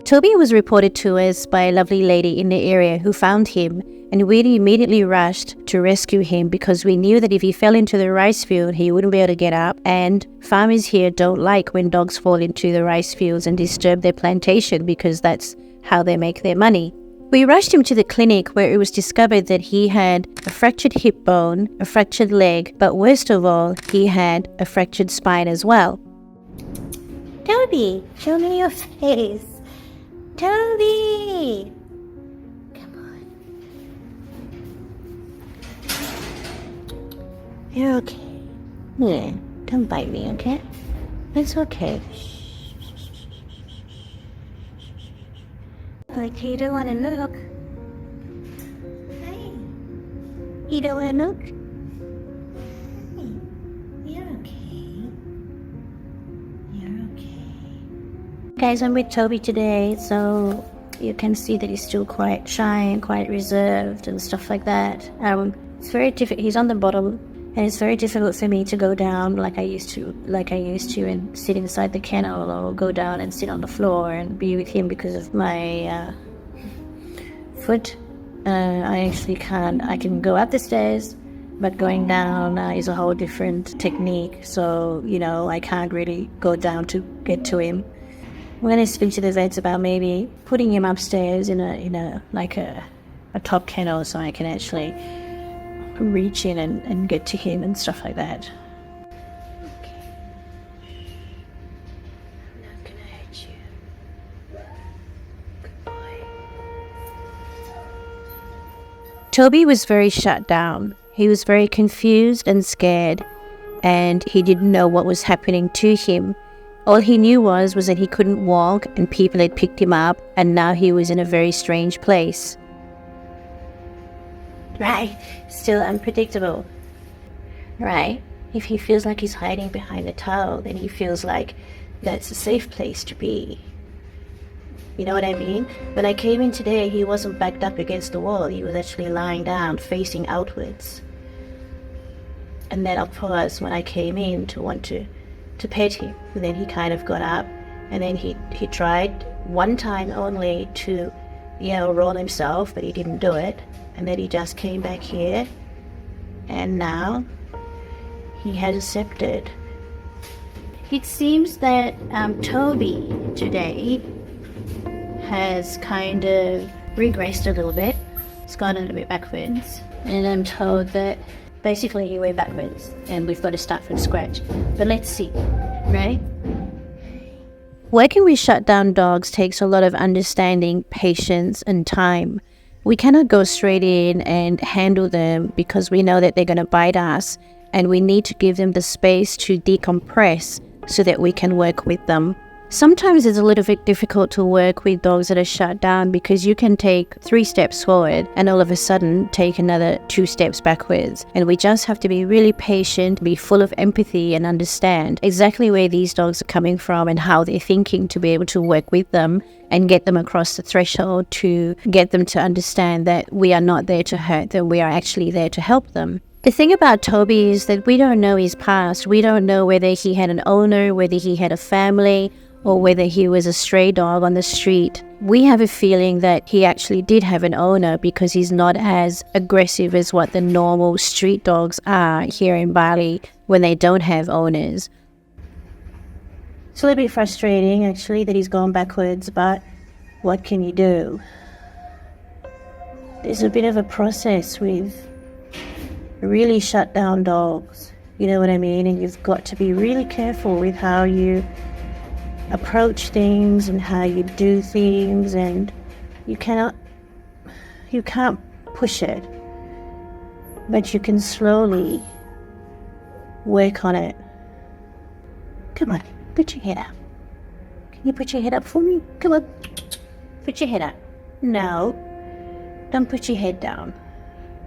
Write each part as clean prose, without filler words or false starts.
Toby was reported to us by a lovely lady in the area who found him, and we immediately rushed to rescue him because we knew that if he fell into the rice field, he wouldn't be able to get up, and farmers here don't like when dogs fall into the rice fields and disturb their plantation because that's how they make their money. We rushed him to the clinic where it was discovered that he had a fractured hip bone, a fractured leg, but worst of all, he had a fractured spine as well. Toby, show me your face. Toby! Come on. You're okay. Yeah, don't bite me, okay? It's okay. Like you don't want to look. Hey. You don't want to look? Hey. You're okay. You're okay. Guys, I'm with Toby today, so you can see that he's still quite shy and quite reserved and stuff like that. It's very difficult. He's on the bottom, and it's very difficult for me to go down like I used to, and sit inside the kennel, or go down and sit on the floor and be with him because of my foot. I actually can't. I can go up the stairs, but going down is a whole different technique. So I can't really go down to get to him. I'm going to speak to the vets about maybe putting him upstairs in a top kennel so I can actually reach in and get to him and stuff like that. Okay. I'm not gonna hurt you. Good boy. Toby was very shut down. He was very confused and scared, and he didn't know what was happening to him. All he knew was that he couldn't walk, and people had picked him up, and now he was in a very strange place. Right, still unpredictable. Right, if he feels like he's hiding behind a towel, then he feels like that's a safe place to be. You know what I mean? When I came in today, he wasn't backed up against the wall. He was actually lying down, facing outwards. And then of course, when I came in to want to pet him, and then he kind of got up, and then he tried one time only to roll himself, but he didn't do it. And then he just came back here, and now he has accepted. It seems that Toby today has kind of regressed a little bit. It's gone a little bit backwards, and I'm told that basically he went backwards and we've got to start from scratch. But let's see, right? Working with shut down dogs takes a lot of understanding, patience, and time. We cannot go straight in and handle them because we know that they're going to bite us, and we need to give them the space to decompress so that we can work with them. Sometimes it's a little bit difficult to work with dogs that are shut down because you can take 3 steps forward and all of a sudden take another 2 steps backwards. And we just have to be really patient, be full of empathy, and understand exactly where these dogs are coming from and how they're thinking to be able to work with them and get them across the threshold, to get them to understand that we are not there to hurt them, we are actually there to help them. The thing about Toby is that we don't know his past. We don't know whether he had an owner, whether he had a family, or whether he was a stray dog on the street. We have a feeling that he actually did have an owner because he's not as aggressive as what the normal street dogs are here in Bali when they don't have owners. It's a little bit frustrating actually that he's gone backwards, but what can you do? There's a bit of a process with really shut down dogs, you know what I mean? And you've got to be really careful with how you approach things and how you do things, and you can't push it, but you can slowly work on it. Come on, put your head up. Can you put your head up for me? Come on, put your head up. No, don't put your head down.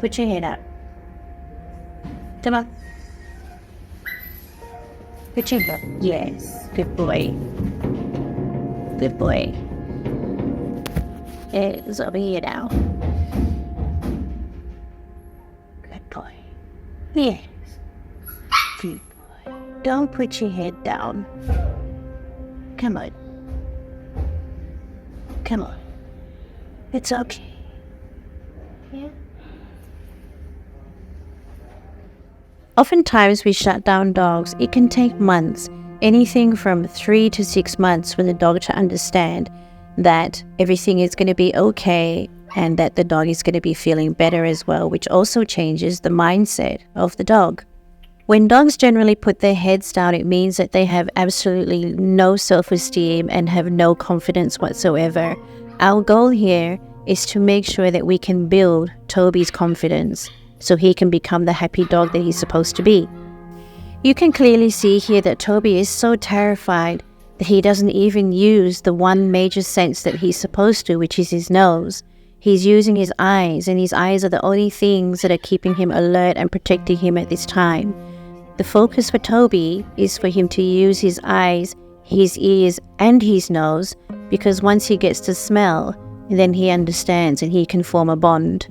Put your head up. Come on. Put your head up. Yes, good boy. Good boy. It's over here now. Good boy. Yes. Good boy. Don't put your head down. Come on. Come on. It's okay. Yeah. Oftentimes we shut down dogs. It can take months, anything from 3 to 6 months for the dog to understand that everything is going to be okay and that the dog is going to be feeling better as well, which also changes the mindset of the dog. When dogs generally put their heads down, it means that they have absolutely no self-esteem and have no confidence whatsoever. Our goal here is to make sure that we can build Toby's confidence so he can become the happy dog that he's supposed to be. You can clearly see here that Toby is so terrified that he doesn't even use the one major sense that he's supposed to, which is his nose. He's using his eyes, and his eyes are the only things that are keeping him alert and protecting him at this time. The focus for Toby is for him to use his eyes, his ears, and his nose, because once he gets to smell, then he understands and he can form a bond.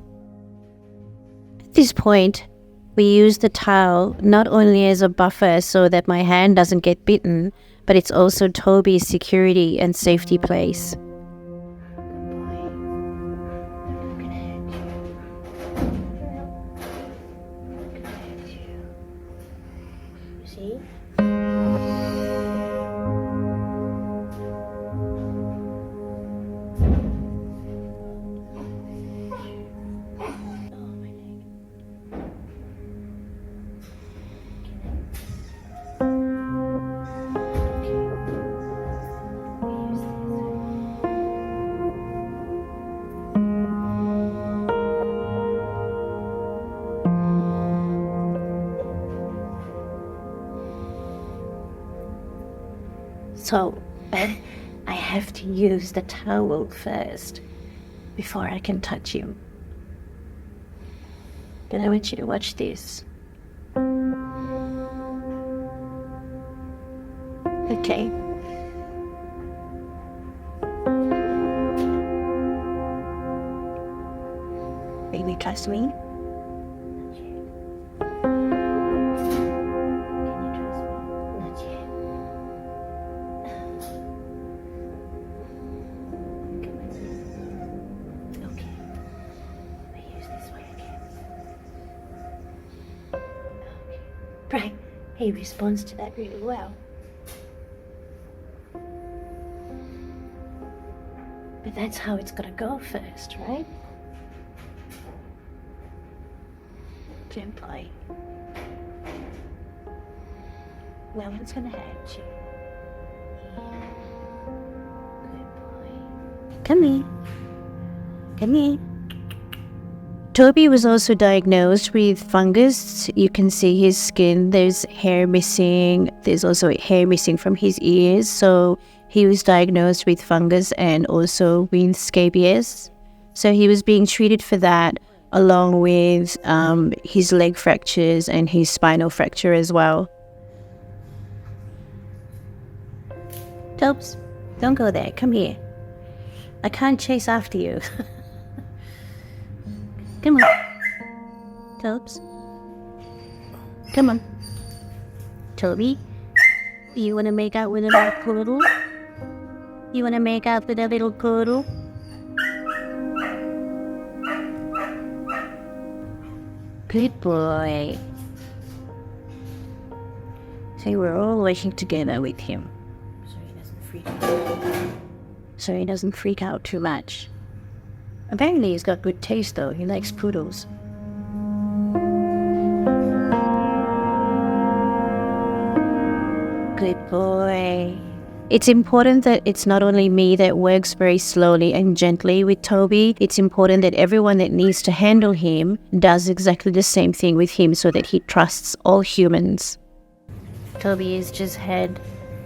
At this point, we use the towel not only as a buffer so that my hand doesn't get bitten, but it's also Toby's security and safety place. See? So, I have to use the towel first before I can touch you. But I want you to watch this. Okay. Baby, trust me. Right, he responds to that really well. But that's how it's gotta go first, right? Gently. No one's gonna hurt you. Good boy. Come here. Come here. Toby was also diagnosed with fungus. You can see his skin, there's hair missing. There's also hair missing from his ears. So he was diagnosed with fungus and also with scabies. So he was being treated for that along with his leg fractures and his spinal fracture as well. Tobes, don't go there. Come here. I can't chase after you. Come on, Tobes. Come on. Toby, you want to make out with a little poodle? You want to make out with a little poodle? Good boy. See, we're all working together with him. So he doesn't freak out too much. Apparently he's got good taste though, he likes poodles. Good boy. It's important that it's not only me that works very slowly and gently with Toby, it's important that everyone that needs to handle him does exactly the same thing with him so that he trusts all humans. Toby has just had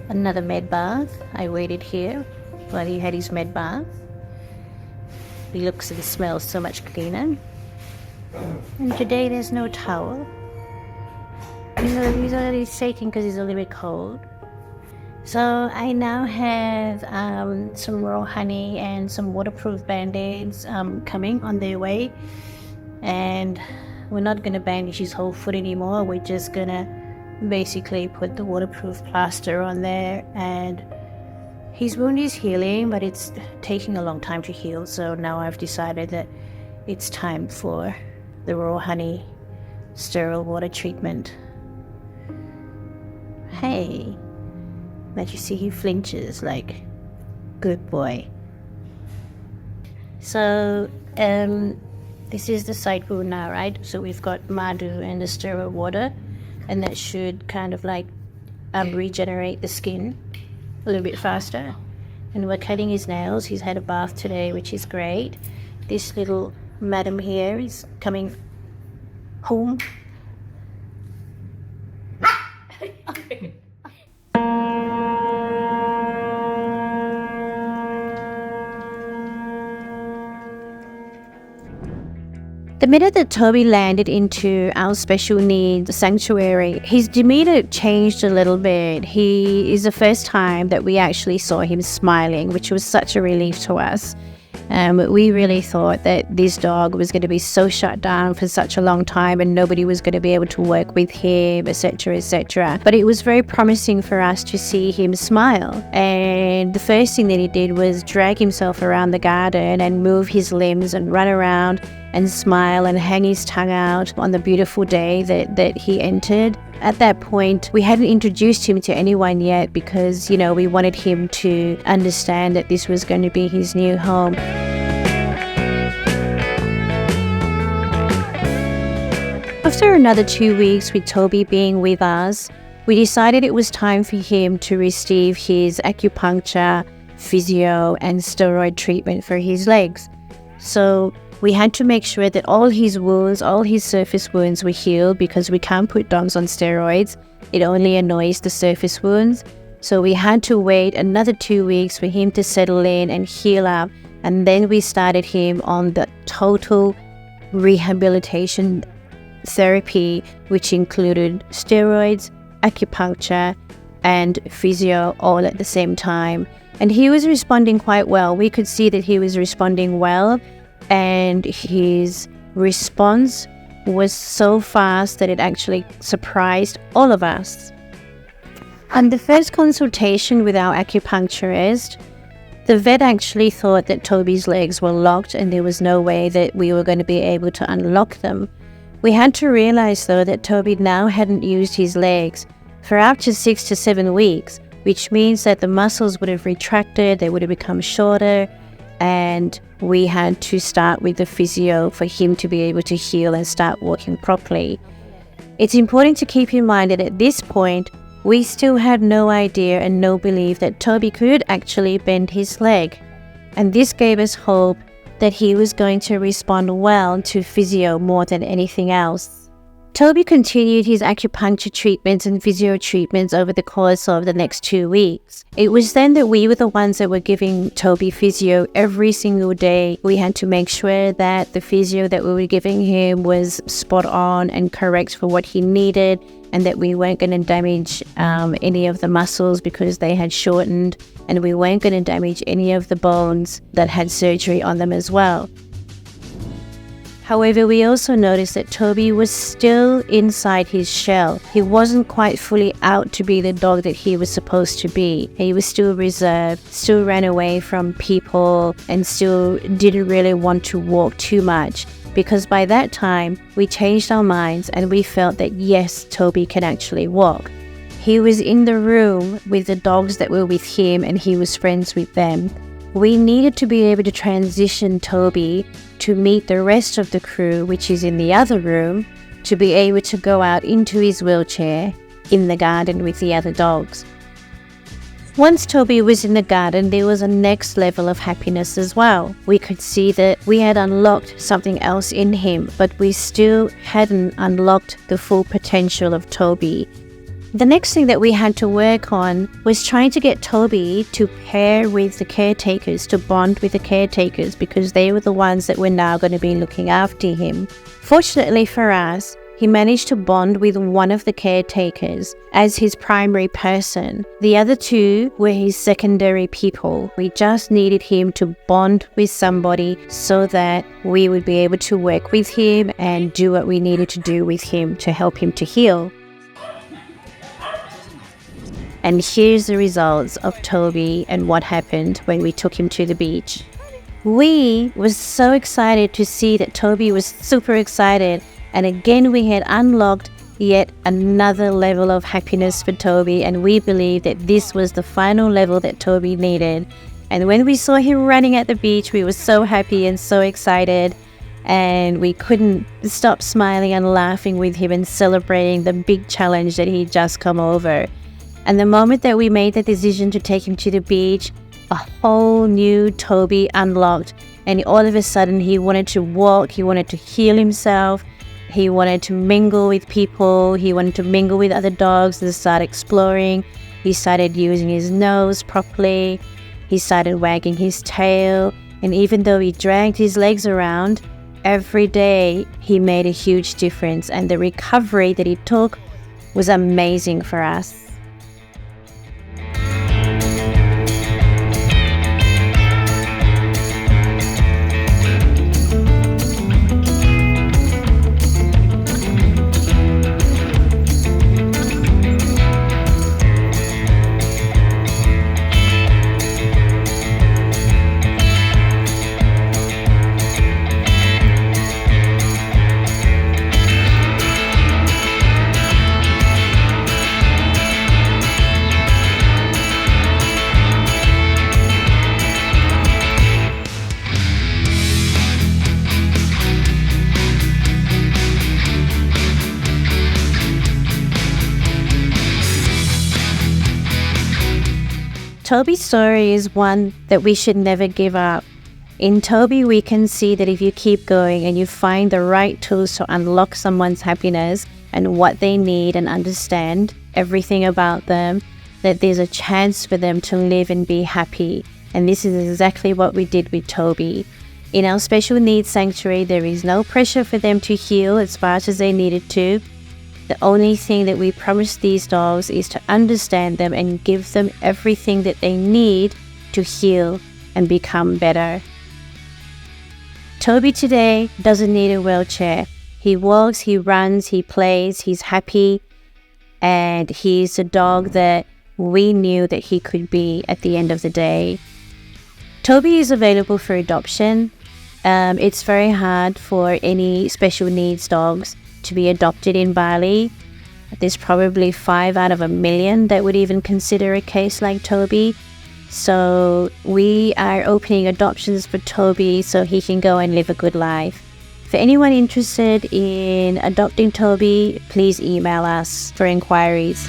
another med bath. I waited here while he had his med bath. He looks and smells so much cleaner. And today there's no towel. He's already shaking because he's a little bit cold. So I now have some raw honey and some waterproof band-aids coming on their way. And we're not going to bandage his whole foot anymore. We're just going to basically put the waterproof plaster on there, and His wound is healing, but it's taking a long time to heal, so now I've decided that it's time for the raw honey sterile water treatment. Hey, let you see he flinches like good boy. So, this is the site wound now, right? So we've got Madhu and the sterile water, and that should kind of like regenerate the skin a little bit faster. And we're cutting his nails. He's had a bath today, which is great. This little madam here is coming home. The minute that Toby landed into our special needs sanctuary, his demeanor changed a little bit. He is the first time that we actually saw him smiling, which was such a relief to us. We really thought that this dog was going to be so shut down for such a long time and nobody was going to be able to work with him, etc., etc. But it was very promising for us to see him smile. And the first thing that he did was drag himself around the garden and move his limbs and run around and smile and hang his tongue out on the beautiful day that he entered. At that point, we hadn't introduced him to anyone yet because, you know, we wanted him to understand that this was going to be his new home. After another 2 weeks with Toby being with us, we decided it was time for him to receive his acupuncture, physio, and steroid treatment for his legs. So we had to make sure that all his wounds, all his surface wounds were healed because we can't put dogs on steroids. It only annoys the surface wounds. So we had to wait another 2 weeks for him to settle in and heal up. And then we started him on the total rehabilitation therapy, which included steroids, acupuncture, and physio all at the same time. And he was responding quite well. We could see that he was responding well. And his response was so fast that it actually surprised all of us. On the first consultation with our acupuncturist, the vet actually thought that Toby's legs were locked and there was no way that we were going to be able to unlock them. We had to realize though that Toby now hadn't used his legs for up to 6 to 7 weeks, which means that the muscles would have retracted, they would have become shorter, and we had to start with the physio for him to be able to heal and start walking properly. It's important to keep in mind that at this point, we still had no idea and no belief that Toby could actually bend his leg. And this gave us hope that he was going to respond well to physio more than anything else. Toby continued his acupuncture treatments and physio treatments over the course of the next 2 weeks. It was then that we were the ones that were giving Toby physio every single day. We had to make sure that the physio that we were giving him was spot on and correct for what he needed, and that we weren't going to damage any of the muscles because they had shortened, and we weren't going to damage any of the bones that had surgery on them as well. However, we also noticed that Toby was still inside his shell. He wasn't quite fully out to be the dog that he was supposed to be. He was still reserved, still ran away from people, and still didn't really want to walk too much. Because by that time, we changed our minds and we felt that yes, Toby can actually walk. He was in the room with the dogs that were with him and he was friends with them. We needed to be able to transition Toby to meet the rest of the crew, which is in the other room, to be able to go out into his wheelchair in the garden with the other dogs. Once Toby was in the garden, there was a next level of happiness as well. We could see that we had unlocked something else in him, but we still hadn't unlocked the full potential of Toby. The next thing that we had to work on was trying to get Toby to pair with the caretakers, to bond with the caretakers, because they were the ones that were now going to be looking after him. Fortunately for us, he managed to bond with one of the caretakers as his primary person. The other two were his secondary people. We just needed him to bond with somebody so that we would be able to work with him and do what we needed to do with him to help him to heal. And here's the results of Toby and what happened when we took him to the beach. We were so excited to see that Toby was super excited, and again we had unlocked yet another level of happiness for Toby, and we believed that this was the final level that Toby needed. And when we saw him running at the beach, we were so happy and so excited, and we couldn't stop smiling and laughing with him and celebrating the big challenge that he'd just come over. And the moment that we made the decision to take him to the beach, a whole new Toby unlocked, and all of a sudden he wanted to walk, he wanted to heal himself, he wanted to mingle with people, he wanted to mingle with other dogs and start exploring. He started using his nose properly, he started wagging his tail, and even though he dragged his legs around, every day he made a huge difference, and the recovery that he took was amazing for us. Toby's story is one that we should never give up. In Toby, we can see that if you keep going and you find the right tools to unlock someone's happiness and what they need and understand everything about them, that there's a chance for them to live and be happy. And this is exactly what we did with Toby. In our special needs sanctuary, there is no pressure for them to heal as fast as they needed to. The only thing that we promise these dogs is to understand them and give them everything that they need to heal and become better. Toby today doesn't need a wheelchair. He walks, he runs, he plays, he's happy, and he's a dog that we knew that he could be at the end of the day. Toby is available for adoption. It's very hard for any special needs dogs to be adopted in Bali. There's probably 5 out of 1 million that would even consider a case like Toby. So we are opening adoptions for Toby so he can go and live a good life. For anyone interested in adopting Toby, please email us for inquiries.